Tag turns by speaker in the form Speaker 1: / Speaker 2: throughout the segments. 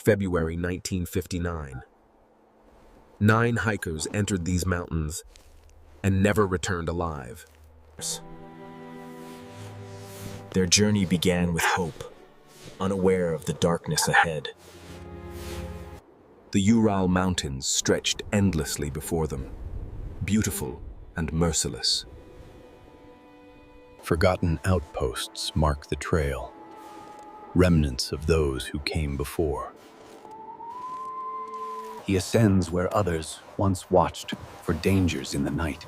Speaker 1: February 1959. 9 hikers entered these mountains and never returned alive.
Speaker 2: Their journey began with hope, unaware of the darkness ahead.
Speaker 1: The Ural Mountains stretched endlessly before them, beautiful and merciless.
Speaker 3: Forgotten outposts mark the trail, remnants of those who came before. He ascends where others once watched for dangers in the night.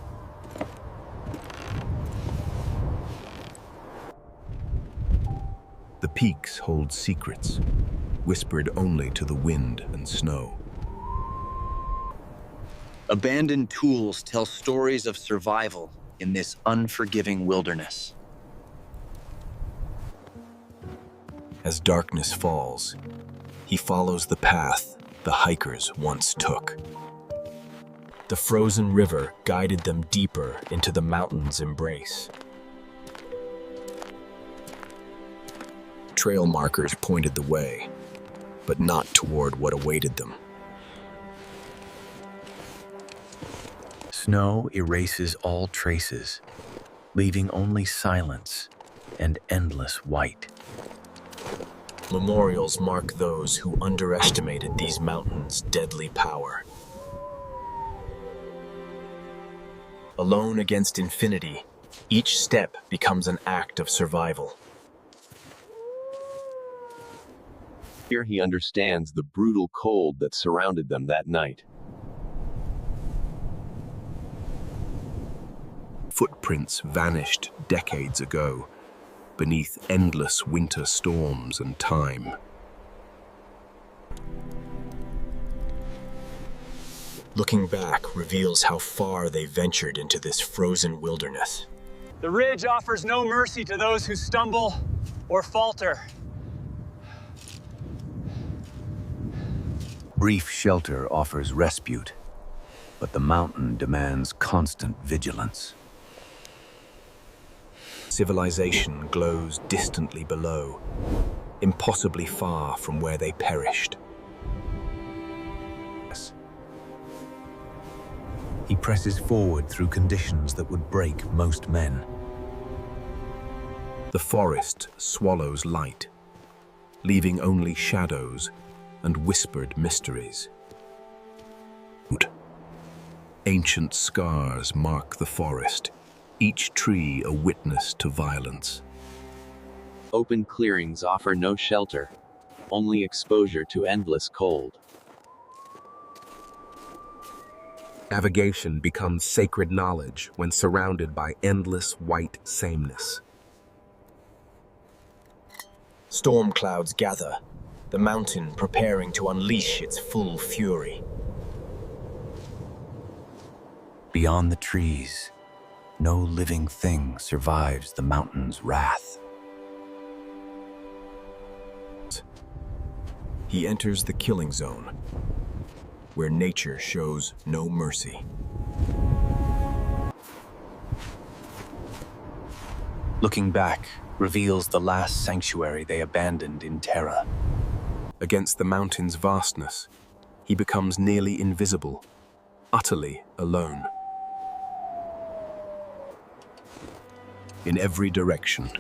Speaker 1: The peaks hold secrets, whispered only to the wind and snow.
Speaker 4: Abandoned tools tell stories of survival in this unforgiving wilderness.
Speaker 2: As darkness falls, he follows the path the hikers once took. The frozen river guided them deeper into the mountain's embrace. Trail markers pointed the way, but not toward what awaited them.
Speaker 3: Snow erases all traces, leaving only silence and endless white.
Speaker 2: Memorials mark those who underestimated these mountains' deadly power. Alone against infinity, each step becomes an act of survival.
Speaker 5: Here he understands the brutal cold that surrounded them that night.
Speaker 1: Footprints vanished decades ago, beneath endless winter storms and time.
Speaker 2: Looking back reveals how far they ventured into this frozen wilderness.
Speaker 6: The ridge offers no mercy to those who stumble or falter.
Speaker 3: Brief shelter offers respite, but the mountain demands constant vigilance.
Speaker 1: Civilization glows distantly below, impossibly far from where they perished.
Speaker 3: He presses forward through conditions that would break most men.
Speaker 1: The forest swallows light, leaving only shadows and whispered mysteries. Ancient scars mark the forest, each tree a witness to violence.
Speaker 5: Open clearings offer no shelter, only exposure to endless cold.
Speaker 1: Navigation becomes sacred knowledge when surrounded by endless white sameness.
Speaker 2: Storm clouds gather, the mountain preparing to unleash its full fury.
Speaker 3: Beyond the trees, no living thing survives the mountain's wrath.
Speaker 2: He enters the killing zone, where nature shows no mercy.
Speaker 3: Looking back reveals the last sanctuary they abandoned in terror.
Speaker 1: Against the mountain's vastness, he becomes nearly invisible, utterly alone. In every direction,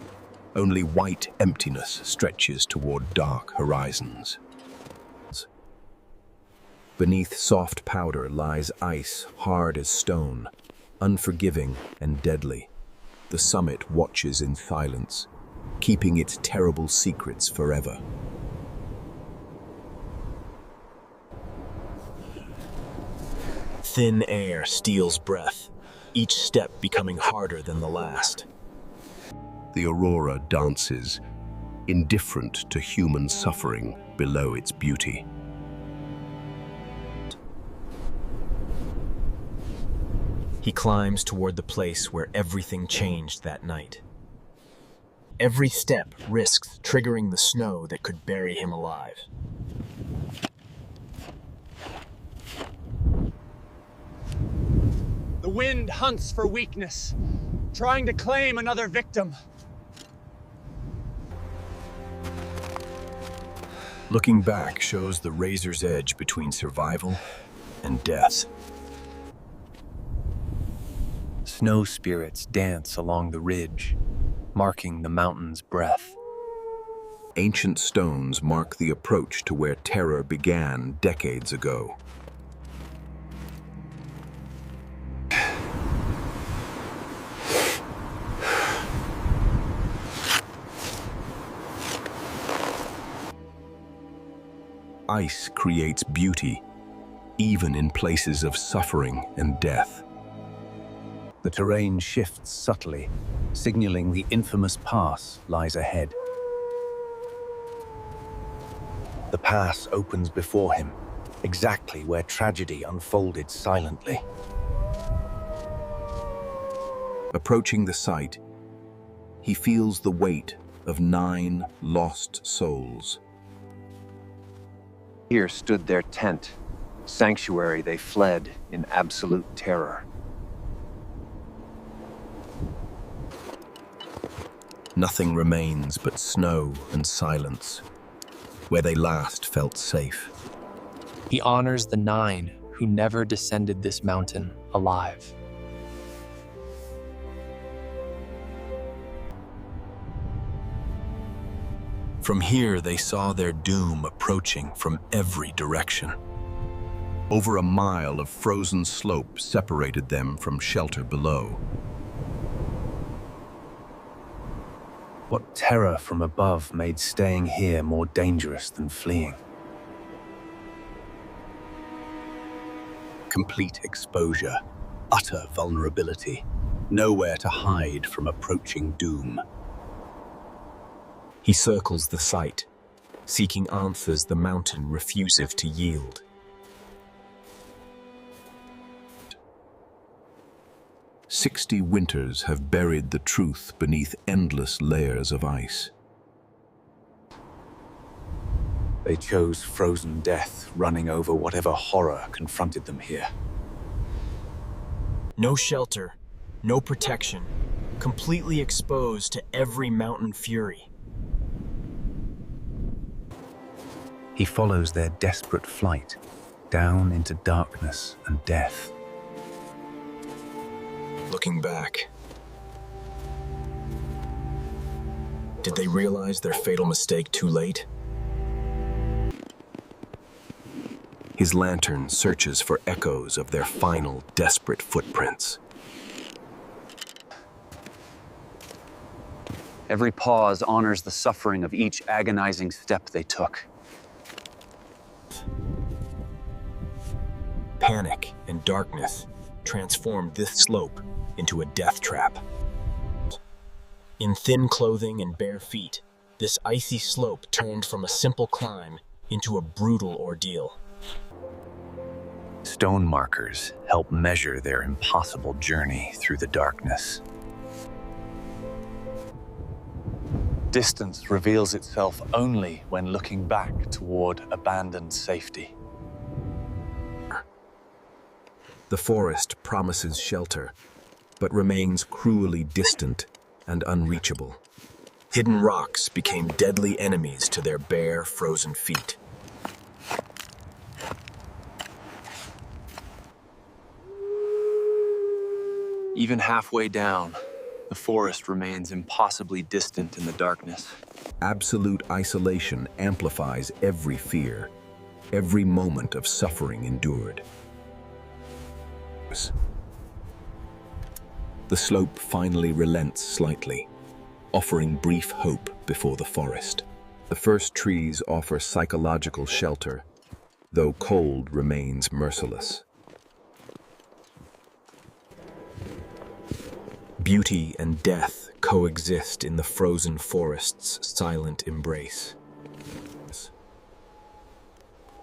Speaker 1: only white emptiness stretches toward dark horizons. Beneath soft powder lies ice hard as stone, unforgiving and deadly. The summit watches in silence, keeping its terrible secrets forever.
Speaker 2: Thin air steals breath, each step becoming harder than the last.
Speaker 1: The aurora dances, indifferent to human suffering below its beauty.
Speaker 2: He climbs toward the place where everything changed that night. Every step risks triggering the snow that could bury him alive.
Speaker 6: The wind hunts for weakness, trying to claim another victim.
Speaker 2: Looking back shows the razor's edge between survival and death.
Speaker 3: Snow spirits dance along the ridge, marking the mountain's breath.
Speaker 1: Ancient stones mark the approach to where terror began decades ago. Ice creates beauty, even in places of suffering and death.
Speaker 3: The terrain shifts subtly, signaling the infamous pass lies ahead. The pass opens before him, exactly where tragedy unfolded silently.
Speaker 1: Approaching the site, he feels the weight of 9 lost souls.
Speaker 7: Here stood their tent, sanctuary they fled in absolute terror.
Speaker 1: Nothing remains but snow and silence. Where they last felt safe.
Speaker 8: He honors the 9 who never descended this mountain alive.
Speaker 2: From here, they saw their doom approaching from every direction.
Speaker 1: Over a mile of frozen slope separated them from shelter below.
Speaker 3: What terror from above made staying here more dangerous than fleeing?
Speaker 2: Complete exposure, utter vulnerability, nowhere to hide from approaching doom. He circles the site, seeking answers the mountain refuses to yield.
Speaker 1: "60 winters have buried the truth beneath endless layers of ice."
Speaker 3: They chose frozen death, running over whatever horror confronted them here.
Speaker 2: No shelter, no protection, completely exposed to every mountain fury.
Speaker 3: He follows their desperate flight, down into darkness and death.
Speaker 2: Looking back, did they realize their fatal mistake too late?
Speaker 1: His lantern searches for echoes of their final desperate footprints.
Speaker 7: Every pause honors the suffering of each agonizing step they took.
Speaker 2: Panic and darkness transformed this slope into a death trap. In thin clothing and bare feet, this icy slope turned from a simple climb into a brutal ordeal.
Speaker 3: Stone markers help measure their impossible journey through the darkness. Distance reveals itself only when looking back toward abandoned safety.
Speaker 1: The forest promises shelter, but remains cruelly distant and unreachable.
Speaker 2: Hidden rocks became deadly enemies to their bare, frozen feet.
Speaker 7: Even halfway down, the forest remains impossibly distant in the darkness.
Speaker 1: Absolute isolation amplifies every fear, every moment of suffering endured. The slope finally relents slightly, offering brief hope before the forest. The first trees offer psychological shelter, though cold remains merciless.
Speaker 2: Beauty and death coexist in the frozen forest's silent embrace.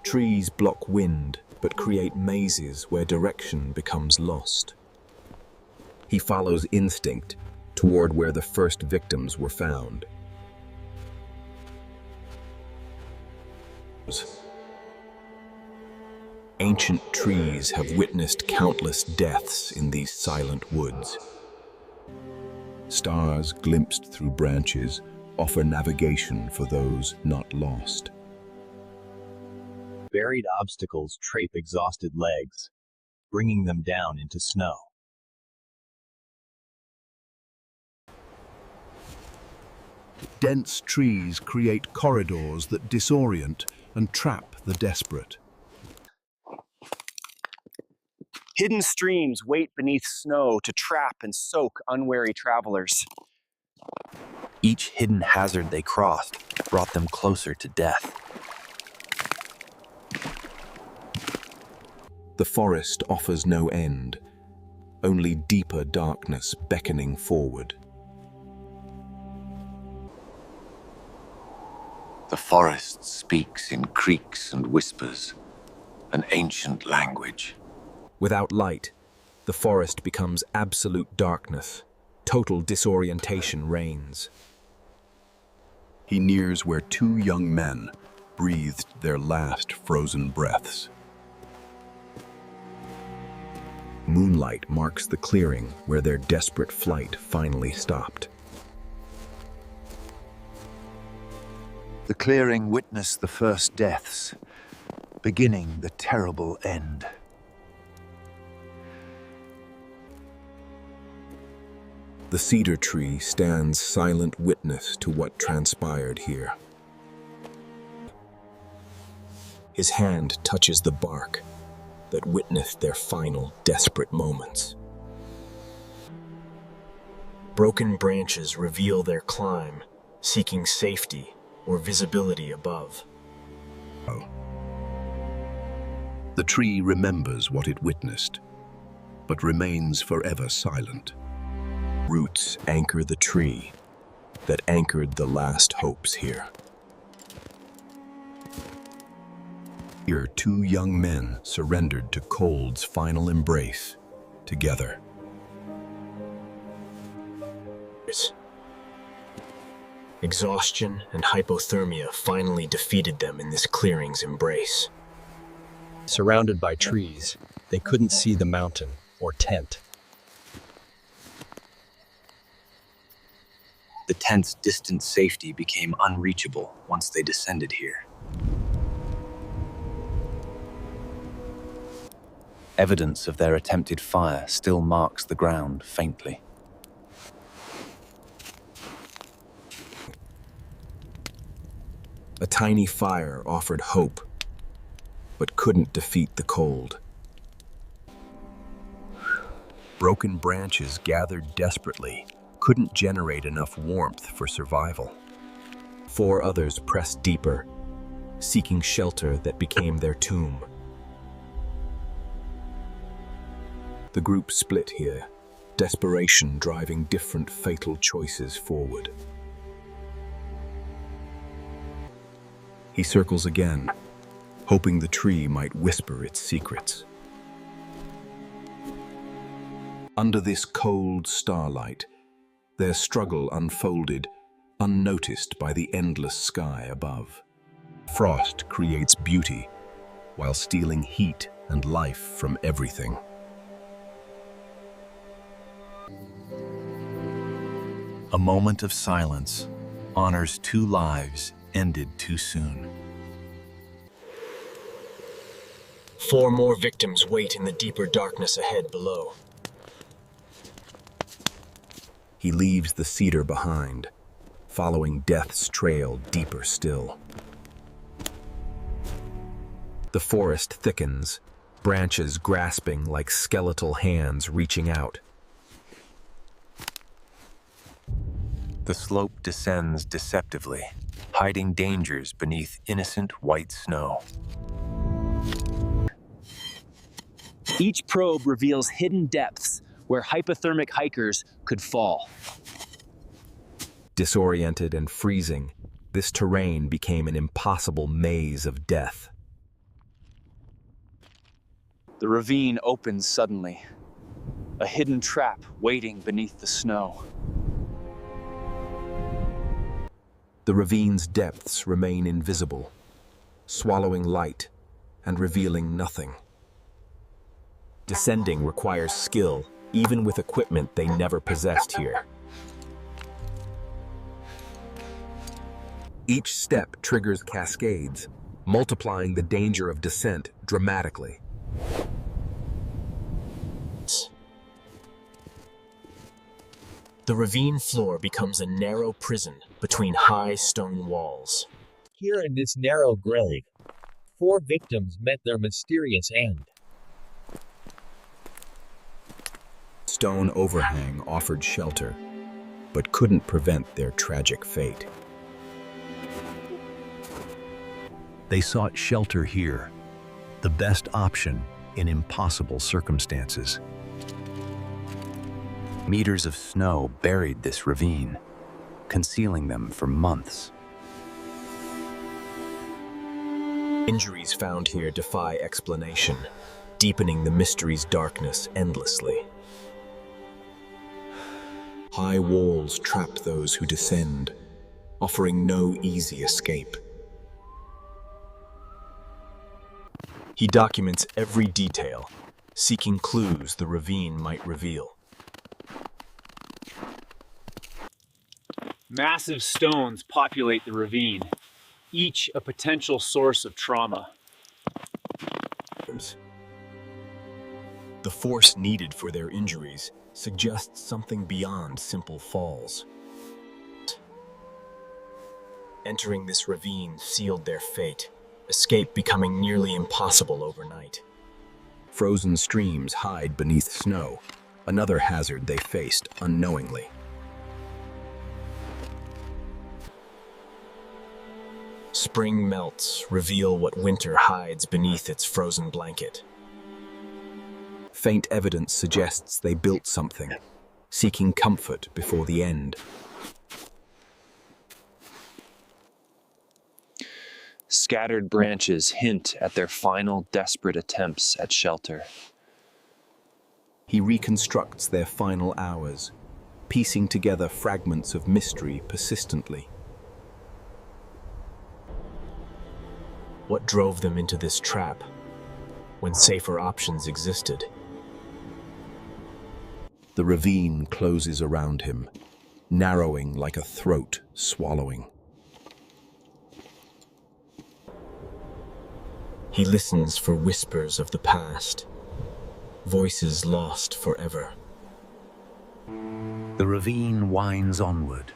Speaker 2: Trees block wind, but create mazes where direction becomes lost.
Speaker 1: He follows instinct toward where the first victims were found. Ancient trees have witnessed countless deaths in these silent woods. Stars glimpsed through branches offer navigation for those not lost.
Speaker 3: Buried obstacles trape exhausted legs, bringing them down into snow.
Speaker 1: Dense trees create corridors that disorient and trap the desperate.
Speaker 6: Hidden streams wait beneath snow to trap and soak unwary travelers.
Speaker 8: Each hidden hazard they crossed brought them closer to death.
Speaker 1: The forest offers no end, only deeper darkness beckoning forward.
Speaker 9: The forest speaks in creaks and whispers, an ancient language.
Speaker 1: Without light, the forest becomes absolute darkness. Total disorientation reigns. He nears where two young men breathed their last frozen breaths. Moonlight marks the clearing where their desperate flight finally stopped.
Speaker 10: The clearing witnessed the first deaths, beginning the terrible end.
Speaker 1: The cedar tree stands silent witness to what transpired here. His hand touches the bark that witnessed their final desperate moments. Broken branches reveal their climb, seeking safety or visibility above.
Speaker 11: The tree remembers what it witnessed, but remains forever silent.
Speaker 1: Roots anchor the tree that anchored the last hopes here. Here, two young men surrendered to cold's final embrace together. Exhaustion and hypothermia finally defeated them in this clearing's embrace.
Speaker 2: Surrounded by trees, they couldn't see the mountain or tent.
Speaker 4: The tent's distant safety became unreachable once they descended here. Evidence of their attempted fire still marks the ground faintly.
Speaker 1: A tiny fire offered hope, but couldn't defeat the cold. Broken branches gathered desperately couldn't generate enough warmth for survival. Four others pressed deeper, seeking shelter that became their tomb. The group split here, desperation driving different fatal choices forward. He circles again, hoping the tree might whisper its secrets. Under this cold starlight, their struggle unfolded, unnoticed by the endless sky above. Frost creates beauty, while stealing heat and life from everything.
Speaker 3: A moment of silence honors two lives ended too soon.
Speaker 1: 4 more victims wait in the deeper darkness ahead below. He leaves the cedar behind, following death's trail deeper still. The forest thickens, branches grasping like skeletal hands reaching out.
Speaker 3: The slope descends deceptively, hiding dangers beneath innocent white snow.
Speaker 6: Each probe reveals hidden depths where hypothermic hikers could fall.
Speaker 1: Disoriented and freezing, this terrain became an impossible maze of death.
Speaker 6: The ravine opens suddenly, a hidden trap waiting beneath the snow.
Speaker 1: The ravine's depths remain invisible, swallowing light and revealing nothing. Descending requires skill, even with equipment they never possessed here. Each step triggers cascades, multiplying the danger of descent dramatically.
Speaker 2: The ravine floor becomes a narrow prison between high stone walls.
Speaker 12: Here in this narrow grave, 4 victims met their mysterious end.
Speaker 1: Stone overhang offered shelter, but couldn't prevent their tragic fate.
Speaker 11: They sought shelter here, the best option in impossible circumstances.
Speaker 3: Meters of snow buried this ravine, concealing them for months.
Speaker 2: Injuries found here defy explanation, deepening the mystery's darkness endlessly. High walls trap those who descend, offering no easy escape. He documents every detail, seeking clues the ravine might reveal.
Speaker 6: Massive stones populate the ravine, each a potential source of trauma.
Speaker 2: The force needed for their injuries suggests something beyond simple falls. Entering this ravine sealed their fate, escape becoming nearly impossible overnight.
Speaker 1: Frozen streams hide beneath snow, another hazard they faced unknowingly.
Speaker 2: Spring melts reveal what winter hides beneath its frozen blanket.
Speaker 1: Faint evidence suggests they built something, seeking comfort before the end.
Speaker 7: Scattered branches hint at their final desperate attempts at shelter.
Speaker 1: He reconstructs their final hours, piecing together fragments of mystery persistently.
Speaker 2: What drove them into this trap when safer options existed?
Speaker 1: The ravine closes around him, narrowing like a throat swallowing.
Speaker 2: He listens for whispers of the past, voices lost forever.
Speaker 11: The ravine winds onward,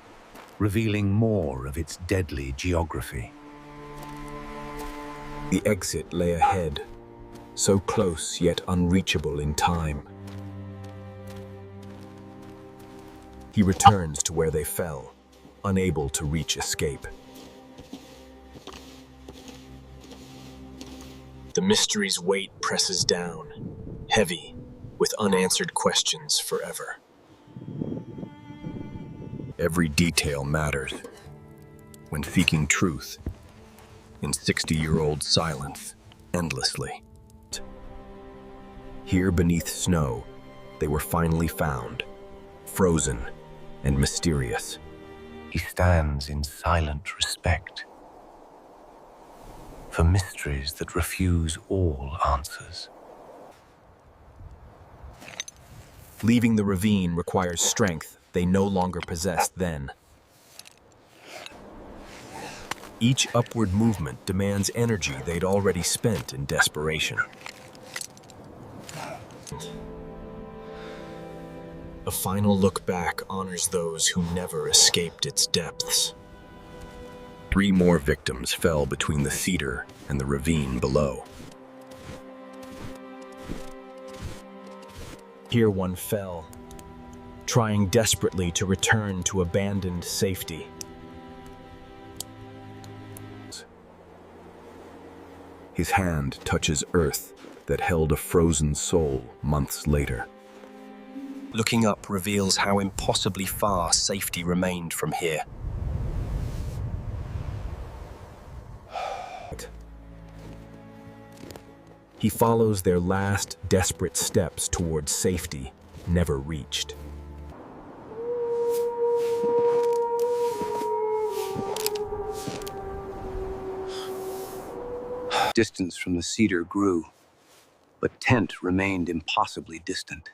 Speaker 11: revealing more of its deadly geography.
Speaker 1: The exit lay ahead, so close yet unreachable in time.
Speaker 2: He returns to where they fell, unable to reach escape. The mystery's weight presses down, heavy, with unanswered questions forever.
Speaker 1: Every detail matters. When seeking truth, in 60-year-old silence, endlessly. Here beneath snow, they were finally found, frozen and mysterious.
Speaker 3: He stands in silent respect for mysteries that refuse all answers.
Speaker 2: Leaving the ravine requires strength they no longer possessed then. Each upward movement demands energy they'd already spent in desperation. A final look back honors those who never escaped its depths.
Speaker 1: 3 more victims fell between the cedar and the ravine below.
Speaker 2: Here one fell, trying desperately to return to abandoned safety.
Speaker 1: His hand touches earth that held a frozen soul months later.
Speaker 2: Looking up reveals how impossibly far safety remained from here. He follows their last desperate steps towards safety, never reached.
Speaker 3: Distance from the cedar grew, but tent remained impossibly distant.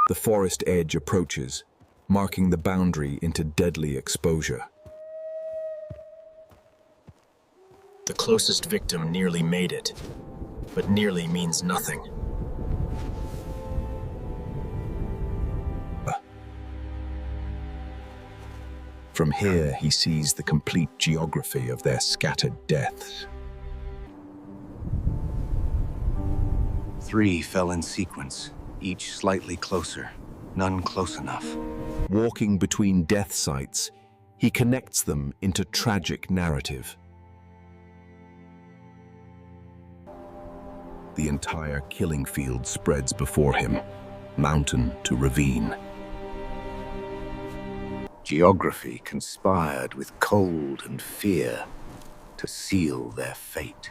Speaker 1: The forest edge approaches, marking the boundary into deadly exposure.
Speaker 2: The closest victim nearly made it, but nearly means nothing. From here, he sees the complete geography of their scattered deaths.
Speaker 10: 3 fell in sequence, each slightly closer, none close enough.
Speaker 1: Walking between death sites, he connects them into tragic narrative. The entire killing field spreads before him, mountain to ravine.
Speaker 10: Geography conspired with cold and fear to seal their fate.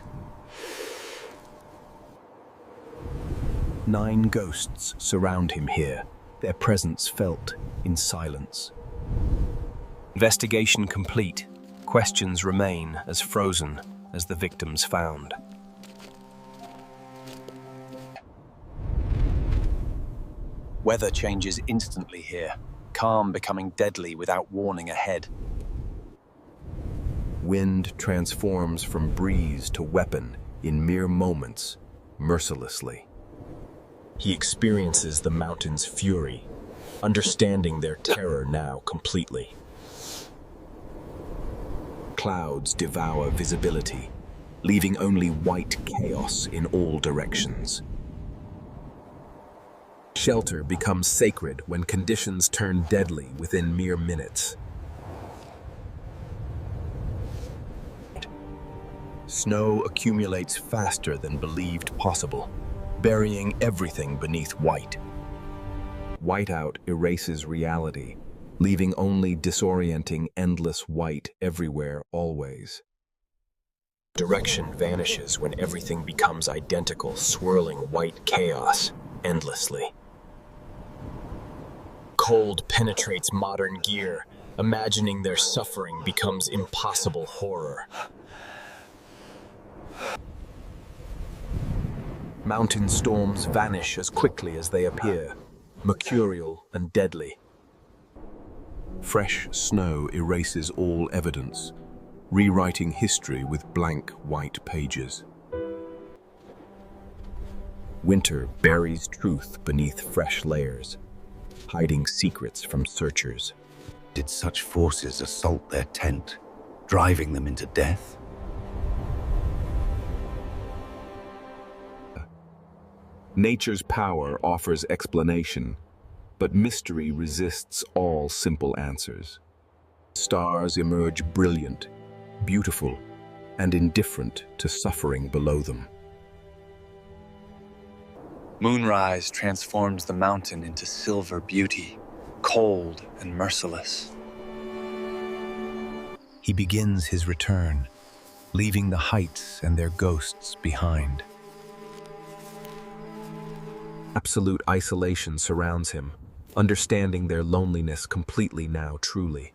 Speaker 1: 9 ghosts surround him here, their presence felt in silence.
Speaker 2: Investigation complete. Questions remain as frozen as the victims found. Weather changes instantly here, calm becoming deadly without warning ahead.
Speaker 1: Wind transforms from breeze to weapon in mere moments, mercilessly.
Speaker 2: He experiences the mountain's fury, understanding their terror now completely.
Speaker 1: Clouds devour visibility, leaving only white chaos in all directions. Shelter becomes sacred when conditions turn deadly within mere minutes. Snow accumulates faster than believed possible, burying everything beneath white. Whiteout erases reality, leaving only disorienting endless white everywhere always.
Speaker 2: Direction vanishes when everything becomes identical, swirling white chaos endlessly. Cold penetrates modern gear, imagining their suffering becomes impossible horror.
Speaker 1: Mountain storms vanish as quickly as they appear, mercurial and deadly. Fresh snow erases all evidence, rewriting history with blank white pages. Winter buries truth beneath fresh layers, hiding secrets from searchers.
Speaker 10: Did such forces assault their tent, driving them into death?
Speaker 1: Nature's power offers explanation, but mystery resists all simple answers. Stars emerge brilliant, beautiful, and indifferent to suffering below them.
Speaker 7: Moonrise transforms the mountain into silver beauty, cold and merciless.
Speaker 3: He begins his return, leaving the heights and their ghosts behind.
Speaker 1: Absolute isolation surrounds him, understanding their loneliness completely now truly.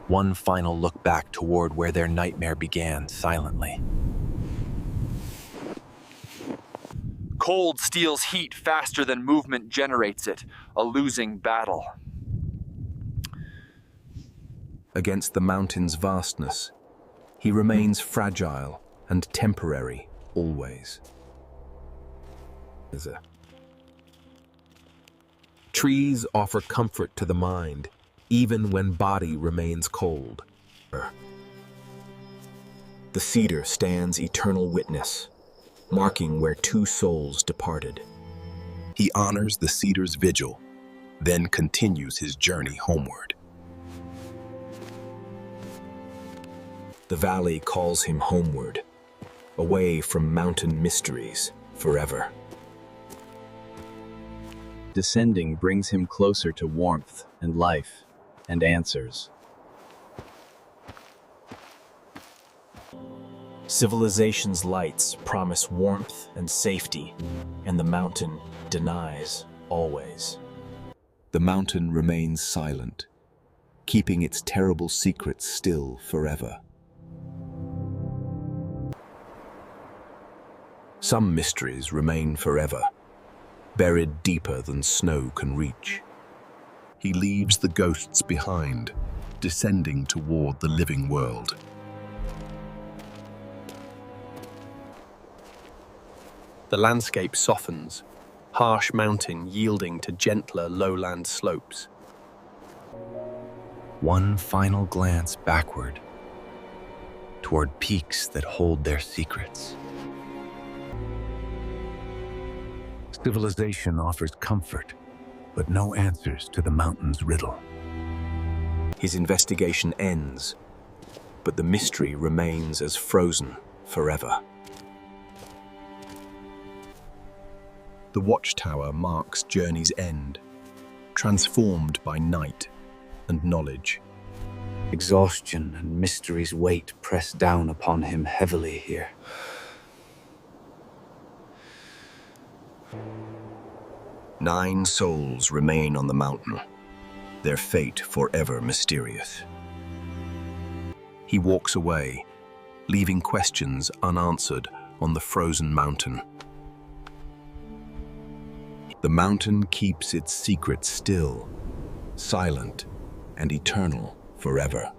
Speaker 3: One final look back toward where their nightmare began silently.
Speaker 7: Cold steals heat faster than movement generates it, a losing battle.
Speaker 1: Against the mountain's vastness, he remains fragile and temporary always. Trees offer comfort to the mind, even when body remains cold. The cedar stands eternal witness, marking where 2 souls departed.
Speaker 11: He honors the cedar's vigil, then continues his journey homeward.
Speaker 1: The valley calls him homeward, away from mountain mysteries forever.
Speaker 5: Descending brings him closer to warmth and life and answers.
Speaker 2: Civilization's lights promise warmth and safety, and the mountain denies always.
Speaker 1: The mountain remains silent, keeping its terrible secrets still forever. Some mysteries remain forever, buried deeper than snow can reach. He leaves the ghosts behind,
Speaker 11: descending toward the living world.
Speaker 2: The landscape softens, harsh mountain yielding to gentler lowland slopes.
Speaker 3: One final glance backward, toward peaks that hold their secrets. Civilization offers comfort, but no answers to the mountain's riddle.
Speaker 1: His investigation ends, but the mystery remains as frozen forever.
Speaker 2: The watchtower marks journey's end, transformed by night and knowledge.
Speaker 10: Exhaustion and mystery's weight press down upon him heavily here.
Speaker 1: Nine souls remain on the mountain, their fate forever mysterious. He walks away, leaving questions unanswered on the frozen mountain. The mountain keeps its secret still, silent, and eternal forever.